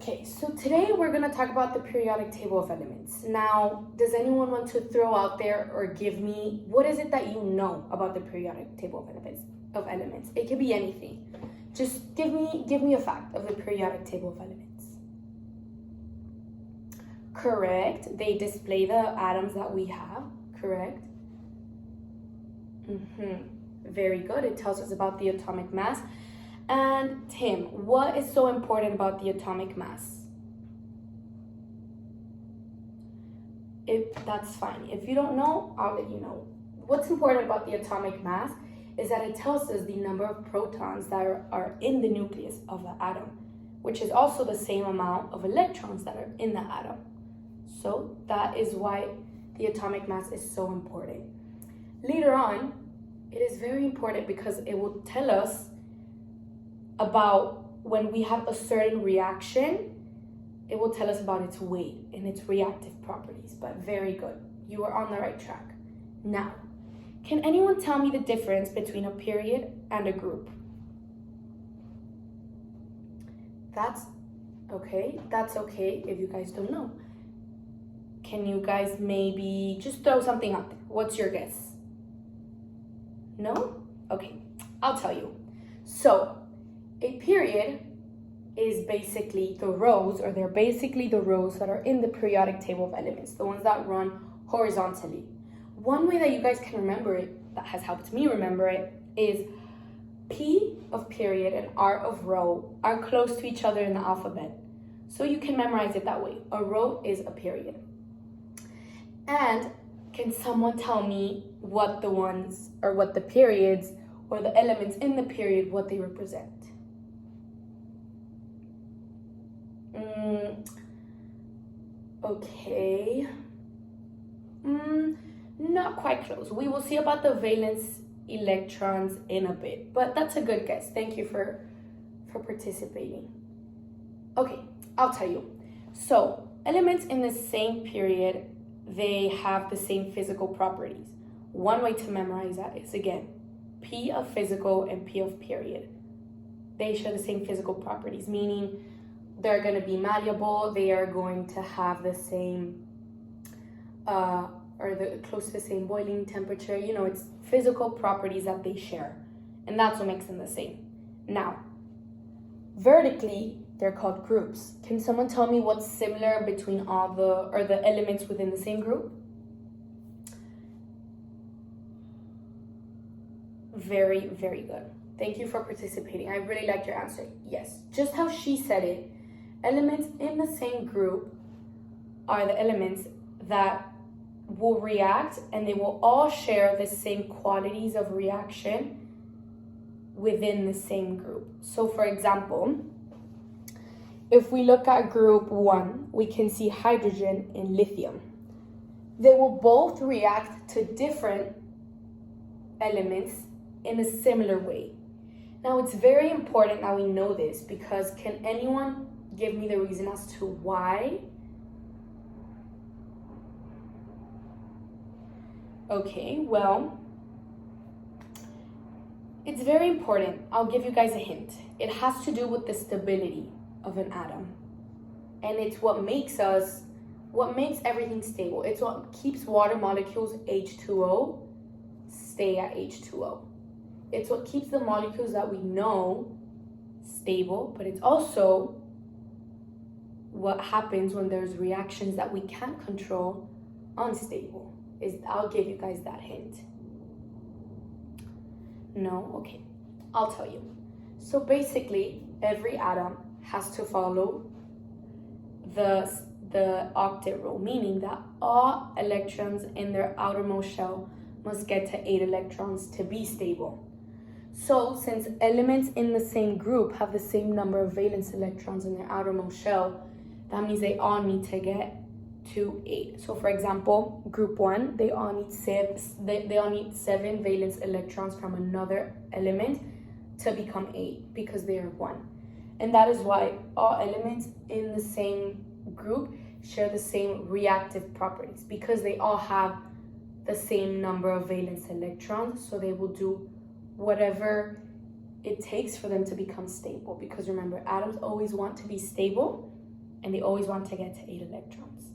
Okay, so today we're going to talk about the periodic table of elements. Now, does anyone want to throw out there or give me, what is it that you know about the periodic table of elements? It could be anything. Just give me a fact of the periodic table of elements. Correct. They display the atoms that we have. Correct. Very good. It tells us about the atomic mass. And Tim, what is so important about the atomic mass? That's fine. If you don't know, I'll let you know. What's important about the atomic mass is that it tells us the number of protons that are in the nucleus of the atom, which is also the same amount of electrons that are in the atom. So that is why the atomic mass is so important. Later on, it is very important because it will tell us about when we have a certain reaction, it will tell us about its weight and its reactive properties. But very good. You are on the right track. Now, can anyone tell me the difference between a period and a group? That's okay if you guys don't know. Can you guys maybe just throw something out there? What's your guess? No? Okay, I'll tell you. So, a period is basically the rows, or they're basically the rows that are in the periodic table of elements, the ones that run horizontally. One way that you guys can remember it, that has helped me remember it, is P of period and R of row are close to each other in the alphabet. So you can memorize it that way. A row is a period. And can someone tell me what the ones, or what the periods, or the elements in the period, what they represent? Okay. Not quite close. We will see about the valence electrons in a bit, but that's a good guess. Thank you for participating. Okay, I'll tell you. So, elements in the same period, they have the same physical properties. One way to memorize that is, again, P of physical and P of period. They share the same physical properties, meaning they're going to be malleable, they are going to have the same, close to the same boiling temperature. You know, it's physical properties that they share, and that's what makes them the same. Now, vertically, they're called groups. Can someone tell me what's similar between all the elements within the same group? Very, very good. Thank you for participating. I really liked your answer. Yes, just how she said it. Elements in the same group are the elements that will react, and they will all share the same qualities of reaction within the same group. So for example, if we look at group 1, we can see hydrogen and lithium. They will both react to different elements in a similar way. Now, it's very important that we know this, because can anyone give me the reason as to why? Okay, well, it's very important. I'll give you guys a hint. It has to do with the stability of an atom. And it's what makes everything stable. It's what keeps water molecules H2O stay at H2O. It's what keeps the molecules that we know stable, but it's also what happens when there's reactions that we can't control unstable. I'll give you guys that hint. No? Okay. I'll tell you. So basically, every atom has to follow the octet rule, meaning that all electrons in their outermost shell must get to 8 electrons to be stable. So since elements in the same group have the same number of valence electrons in their outermost shell, that means they all need to get to 8. So for example, group 1, they all need 7 valence electrons from another element to become 8, because they are 1. And that is why all elements in the same group share the same reactive properties, because they all have the same number of valence electrons, so they will do whatever it takes for them to become stable. Because remember, atoms always want to be stable, and they always want to get to 8 electrons.